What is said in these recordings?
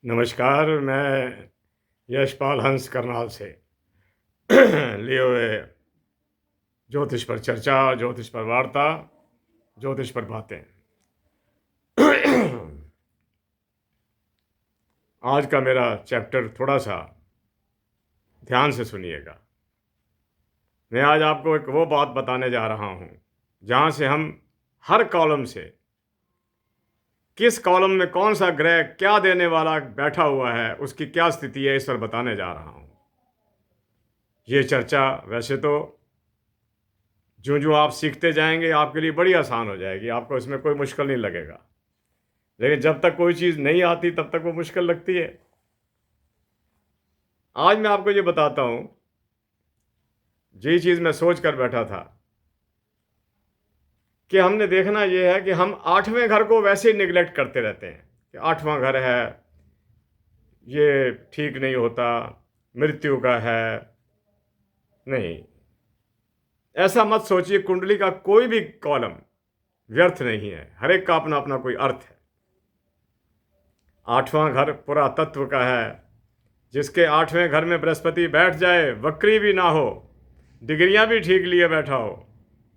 नमस्कार, मैं यशपाल हंस करनाल से लिए हुए ज्योतिष पर चर्चा, ज्योतिष पर वार्ता, ज्योतिष पर बातें। आज का मेरा चैप्टर थोड़ा सा ध्यान से सुनिएगा। मैं आज आपको एक वो बात बताने जा रहा हूँ जहाँ से हम हर कॉलम से किस कॉलम में कौन सा ग्रह क्या देने वाला बैठा हुआ है, उसकी क्या स्थिति है, इस पर बताने जा रहा हूँ। ये चर्चा वैसे तो जो जो आप सीखते जाएंगे आपके लिए बड़ी आसान हो जाएगी, आपको इसमें कोई मुश्किल नहीं लगेगा। लेकिन जब तक कोई चीज़ नहीं आती तब तक वो मुश्किल लगती है। आज मैं आपको ये बताता हूँ, यही चीज़ मैं सोच कर बैठा था कि हमने देखना ये है कि हम 8वें घर को वैसे ही निगलेक्ट करते रहते हैं कि 8वां घर है, ये ठीक नहीं होता, मृत्यु का है। नहीं, ऐसा मत सोचिए। कुंडली का कोई भी कॉलम व्यर्थ नहीं है, हर एक का अपना अपना कोई अर्थ है। 8वां घर पुरातत्व का है, जिसके 8वें घर में बृहस्पति बैठ जाए, वक्री भी ना हो, डिग्रियां भी ठीक लिए बैठा हो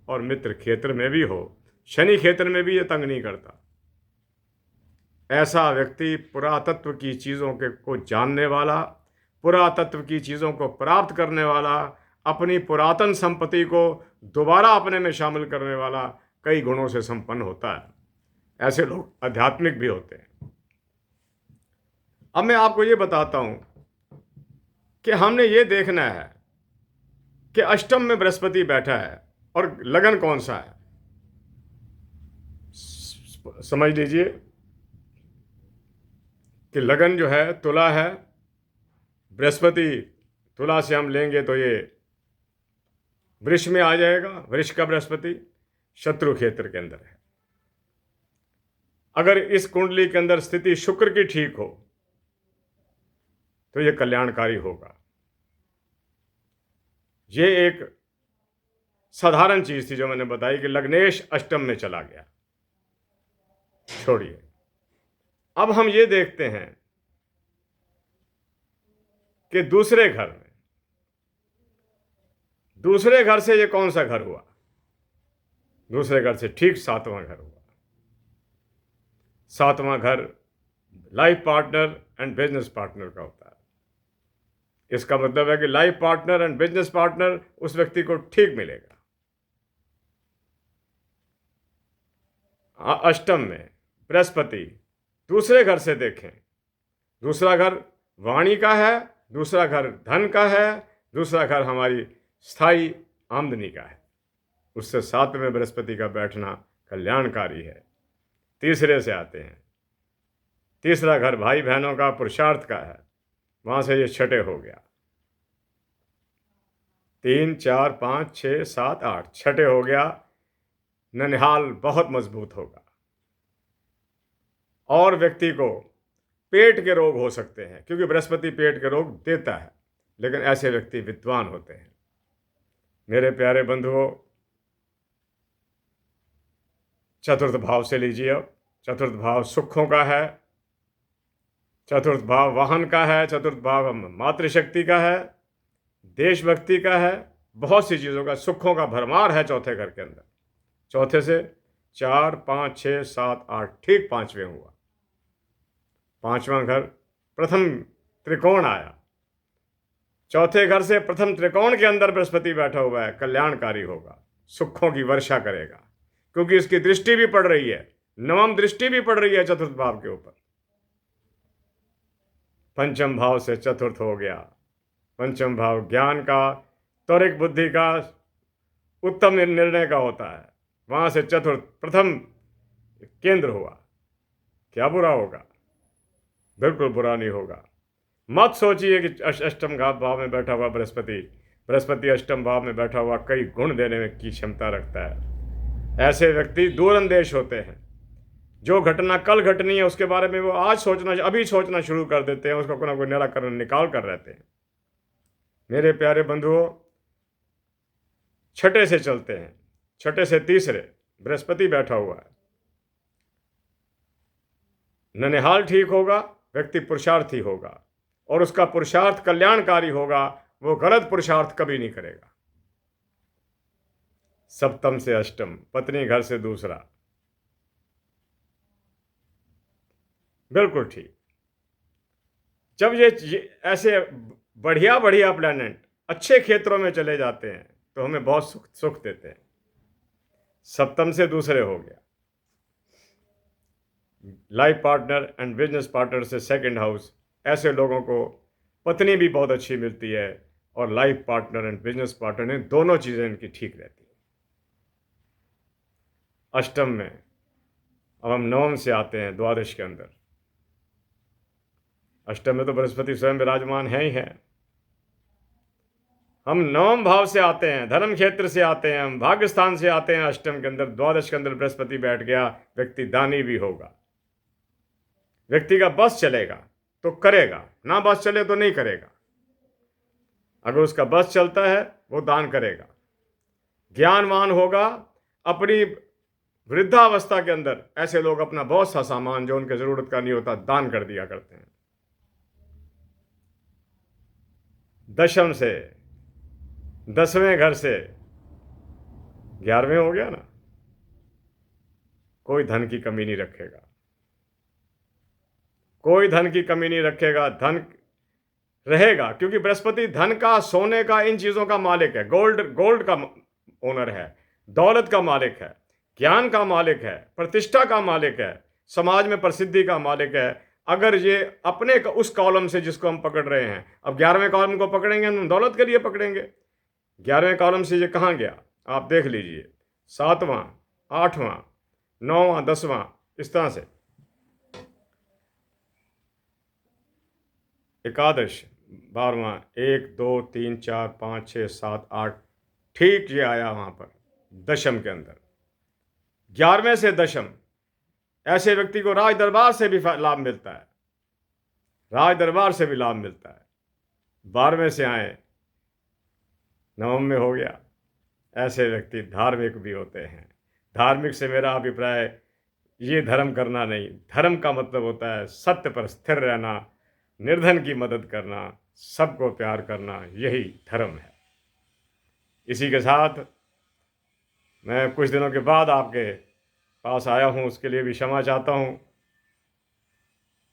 और मित्र क्षेत्र में भी हो, शनि क्षेत्र में भी ये तंग नहीं करता। ऐसा व्यक्ति पुरातत्व की चीज़ों के को जानने वाला, पुरातत्व की चीज़ों को प्राप्त करने वाला, अपनी पुरातन संपत्ति को दोबारा अपने में शामिल करने वाला कई गुणों से संपन्न होता है। ऐसे लोग आध्यात्मिक भी होते हैं। अब मैं आपको ये बताता हूं कि हमने ये देखना है कि अष्टम में बृहस्पति बैठा है और लगन कौन सा है। समझ लीजिए कि लगन जो है तुला है, बृहस्पति तुला से हम लेंगे तो ये वृष में आ जाएगा। वृष का बृहस्पति शत्रु क्षेत्र के अंदर है। अगर इस कुंडली के अंदर स्थिति शुक्र की ठीक हो तो ये कल्याणकारी होगा। ये एक साधारण चीज थी जो मैंने बताई कि लग्नेश अष्टम में चला गया। छोड़िए, अब हम ये देखते हैं कि दूसरे घर से ये कौन सा घर हुआ। दूसरे घर से ठीक 7वां घर हुआ। 7वां घर life partner and business partner का होता है। इसका मतलब है कि life partner and business partner उस व्यक्ति को ठीक मिलेगा। अष्टम में बृहस्पति दूसरे घर से देखें, दूसरा घर वाणी का है, दूसरा घर धन का है, दूसरा घर हमारी स्थायी आमदनी का है। उससे 7 में बृहस्पति का बैठना कल्याणकारी है। तीसरे से आते हैं, तीसरा घर भाई बहनों का पुरुषार्थ का है, वहां से ये छठे हो गया। 3 4 5 6 7 8 छठे हो गया। ननिहाल बहुत मजबूत होगा और व्यक्ति को पेट के रोग हो सकते हैं, क्योंकि बृहस्पति पेट के रोग देता है, लेकिन ऐसे व्यक्ति विद्वान होते हैं। मेरे प्यारे बंधुओं, चतुर्थ भाव से लीजिए। अब चतुर्थ भाव सुखों का है, चतुर्थ भाव वाहन का है, चतुर्थ भाव मातृशक्ति का है, देशभक्ति का है, बहुत सी चीज़ों का, सुखों का भरमार है चौथे घर के अंदर। चौथे से 4 5 6 7 8 ठीक 5वें हुआ। 5वां घर प्रथम त्रिकोण आया। चौथे घर से प्रथम त्रिकोण के अंदर बृहस्पति बैठा हुआ है, कल्याणकारी होगा, सुखों की वर्षा करेगा, क्योंकि इसकी दृष्टि भी पड़ रही है, नवम दृष्टि भी पड़ रही है चतुर्थ भाव के ऊपर। पंचम भाव से चतुर्थ हो गया। पंचम भाव ज्ञान का, त्वरित बुद्धि का, उत्तम निर्णय का होता है। वहां से चतुर्थ प्रथम केंद्र हुआ। क्या बुरा होगा? बिल्कुल बुरा नहीं होगा। मत सोचिए कि अष्टम भाव में बैठा हुआ बृहस्पति अष्टम भाव में बैठा हुआ कई गुण देने की क्षमता रखता है। ऐसे व्यक्ति दूरंदेश होते हैं। जो घटना कल घटनी है उसके बारे में वो आज अभी सोचना शुरू कर देते हैं, उसका कोई ना कोई निराकरण निकाल कर रहते हैं। मेरे प्यारे बंधुओं, छठे से चलते हैं। छठे से तीसरे बृहस्पति बैठा हुआ है। ननिहाल ठीक होगा, व्यक्ति पुरुषार्थी होगा और उसका पुरुषार्थ कल्याणकारी होगा, वो गलत पुरुषार्थ कभी नहीं करेगा। सप्तम से अष्टम, पत्नी घर से दूसरा, बिल्कुल ठीक। जब ये ऐसे बढ़िया बढ़िया प्लैनेट अच्छे क्षेत्रों में चले जाते हैं तो हमें बहुत सुख देते हैं। सप्तम से दूसरे हो गया, life partner and business partner से सेकंड हाउस, ऐसे लोगों को पत्नी भी बहुत अच्छी मिलती है और life partner and business partner दोनों चीज़ें इनकी ठीक रहती हैं। अष्टम में अब हम नवम से आते हैं, द्वादश के अंदर। अष्टम में तो बृहस्पति स्वयं विराजमान है ही है। हम नवम भाव से आते हैं, धर्म क्षेत्र से आते हैं, हम भाग्य स्थान से आते हैं। अष्टम के अंदर, द्वादश के अंदर बृहस्पति बैठ गया, व्यक्ति दानी भी होगा। व्यक्ति का बस चलेगा तो करेगा, ना बस चले तो नहीं करेगा। अगर उसका बस चलता है वो दान करेगा। ज्ञानवान होगा। अपनी वृद्धावस्था के अंदर ऐसे लोग अपना बहुत सा सामान जो उनके जरूरत का नहीं होता दान कर दिया करते हैं। दशम से, 10वें घर से 11वें हो गया ना, कोई धन की कमी नहीं रखेगा, कोई धन की कमी नहीं रखेगा। धन रहेगा क्योंकि बृहस्पति धन का, सोने का, इन चीजों का मालिक है। गोल्ड का ओनर है, दौलत का मालिक है, ज्ञान का मालिक है, प्रतिष्ठा का मालिक है, समाज में प्रसिद्धि का मालिक है। अगर ये अपने उस कॉलम से जिसको हम पकड़ रहे हैं, अब 11वें कॉलम को पकड़ेंगे हम दौलत के लिए पकड़ेंगे। 11वें कॉलम से ये कहाँ गया आप देख लीजिए, 7वां, 8वां, 9वां, 10वां, इस तरह से एकादश, 12वां, 1 2 3 4 5 6 7 8, ठीक ये आया वहां पर दशम के अंदर। 11वें से दशम, ऐसे व्यक्ति को राज दरबार से भी लाभ मिलता है, राज दरबार से भी लाभ मिलता है। 12वें से आए, नवम में हो गया, ऐसे व्यक्ति धार्मिक भी होते हैं। धार्मिक से मेरा अभिप्राय ये धर्म करना नहीं, धर्म का मतलब होता है सत्य पर स्थिर रहना, निर्धन की मदद करना, सबको प्यार करना, यही धर्म है। इसी के साथ मैं कुछ दिनों के बाद आपके पास आया हूँ, उसके लिए भी क्षमा चाहता हूँ।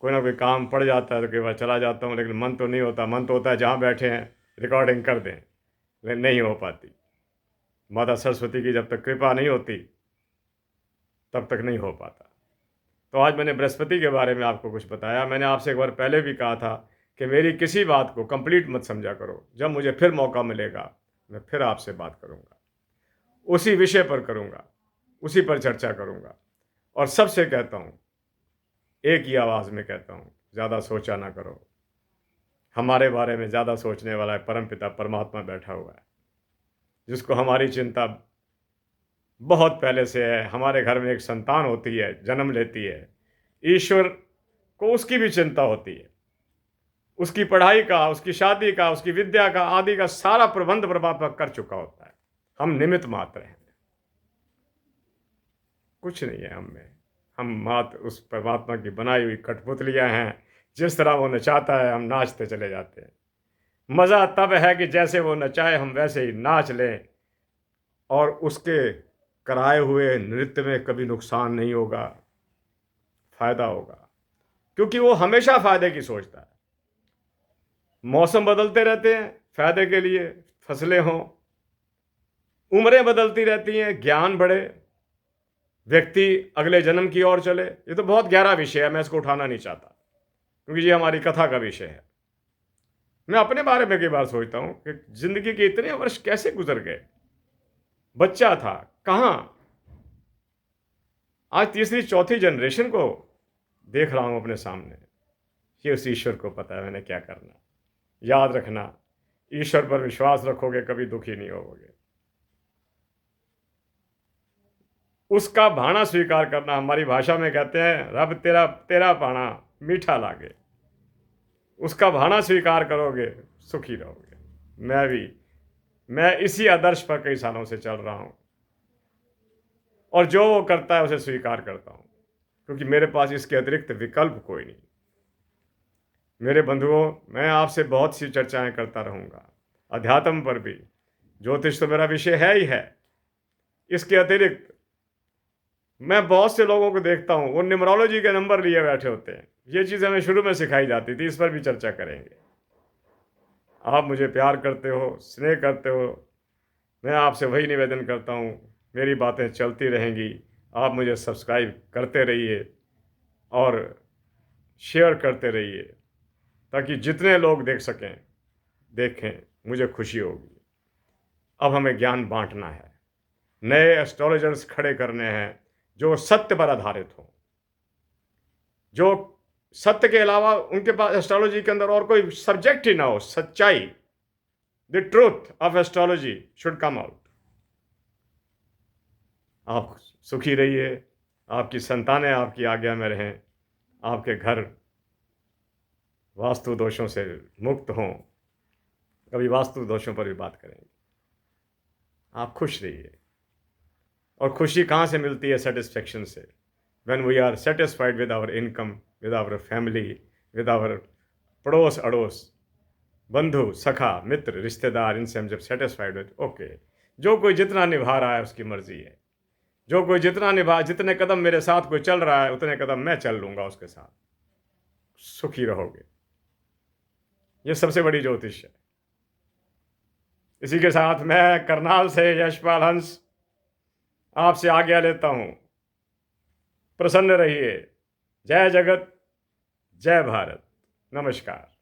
कोई ना कोई काम पड़ जाता है तो कई बार चला जाता हूँ, लेकिन मन तो नहीं होता। मन तो होता है जहाँ बैठे हैं रिकॉर्डिंग कर दें, लेकिन नहीं हो पाती। माता सरस्वती की जब तक कृपा नहीं होती तब तक नहीं हो पाता। तो आज मैंने बृहस्पति के बारे में आपको कुछ बताया। मैंने आपसे एक बार पहले भी कहा था कि मेरी किसी बात को कंप्लीट मत समझा करो। जब मुझे फिर मौका मिलेगा मैं फिर आपसे बात करूँगा, उसी विषय पर करूँगा, उसी पर चर्चा करूँगा। और सबसे कहता हूँ, एक ही आवाज़ में कहता हूँ, ज़्यादा सोचा ना करो। हमारे बारे में ज़्यादा सोचने वाला है परमपिता परमात्मा बैठा हुआ है, जिसको हमारी चिंता बहुत पहले से है। हमारे घर में एक संतान होती है, जन्म लेती है, ईश्वर को उसकी भी चिंता होती है। उसकी पढ़ाई का, उसकी शादी का, उसकी विद्या का, आदि का सारा प्रबंध परमात्मा कर चुका होता है। हम निमित्त मात्र हैं, कुछ नहीं है हम में। हम मात्र उस परमात्मा की बनाई हुई कठपुतलियां हैं। जिस तरह वो नचाता है हम नाचते चले जाते हैं। मज़ा तब है कि जैसे वो नचाए हम वैसे ही नाच लें, और उसके कराए हुए नृत्य में कभी नुकसान नहीं होगा, फायदा होगा, क्योंकि वो हमेशा फायदे की सोचता है। मौसम बदलते रहते हैं फायदे के लिए, फसलें हों, उम्रें बदलती रहती हैं, ज्ञान बढ़े, व्यक्ति अगले जन्म की ओर चले। ये तो बहुत गहरा विषय है, मैं इसको उठाना नहीं चाहता क्योंकि ये हमारी कथा का विषय है। मैं अपने बारे में कई बार सोचता हूं कि जिंदगी के इतने वर्ष कैसे गुजर गए। बच्चा था, कहां, आज तीसरी चौथी जनरेशन को देख रहा हूं अपने सामने। ये उस ईश्वर को पता है मैंने क्या करना। याद रखना, ईश्वर पर विश्वास रखोगे कभी दुखी नहीं होगे। उसका भाणा स्वीकार करना, हमारी भाषा में कहते हैं रब तेरा तेरा भाणा मीठा लागे। उसका भाणा स्वीकार करोगे सुखी रहोगे। मैं इसी आदर्श पर कई सालों से चल रहा हूं, और जो वो करता है उसे स्वीकार करता हूं, क्योंकि मेरे पास इसके अतिरिक्त विकल्प कोई नहीं। मेरे बंधुओं, मैं आपसे बहुत सी चर्चाएं करता रहूँगा, अध्यात्म पर भी। ज्योतिष तो मेरा विषय है ही है। इसके अतिरिक्त मैं बहुत से लोगों को देखता हूँ, वो न्यूमरोलॉजी के नंबर लिए बैठे होते हैं। ये चीज़ हमें शुरू में सिखाई जाती थी, इस पर भी चर्चा करेंगे। आप मुझे प्यार करते हो, स्नेह करते हो, मैं आपसे वही निवेदन करता हूँ, मेरी बातें चलती रहेंगी। आप मुझे सब्सक्राइब करते रहिए और शेयर करते रहिए, ताकि जितने लोग देख सकें, देखें, मुझे खुशी होगी। अब हमें ज्ञान बांटना है, नए एस्ट्रोलॉजर्स खड़े करने हैं जो सत्य पर आधारित हों, जो सत्य के अलावा उनके पास एस्ट्रोलॉजी के अंदर और कोई सब्जेक्ट ही ना हो। सच्चाई, the truth of astrology should come out. आप सुखी रहिए, आपकी संतानें आपकी आज्ञा में रहें, आपके घर वास्तु दोषों से मुक्त हों। कभी वास्तु दोषों पर भी बात करेंगे। आप खुश रहिए। और खुशी कहाँ से मिलती है? सेटिस्फेक्शन से। When we are satisfied with our income, with our family, with our पड़ोस अड़ोस, बंधु सखा मित्र रिश्तेदार, इनसे हम जब सेटिस्फाइड हो, ओके, जो कोई जितना निभा रहा है उसकी मर्जी है। जो कोई जितना निभा, जितने कदम मेरे साथ कोई चल रहा है, उतने कदम मैं चल लूँगा उसके साथ। सुखी रहोगे। ये सबसे बड़ी ज्योतिष है। इसी के साथ मैं करनाल से यशपाल हंस आपसे आज्ञा लेता हूँ। प्रसन्न रहिए। जय जगत, जय भारत। नमस्कार।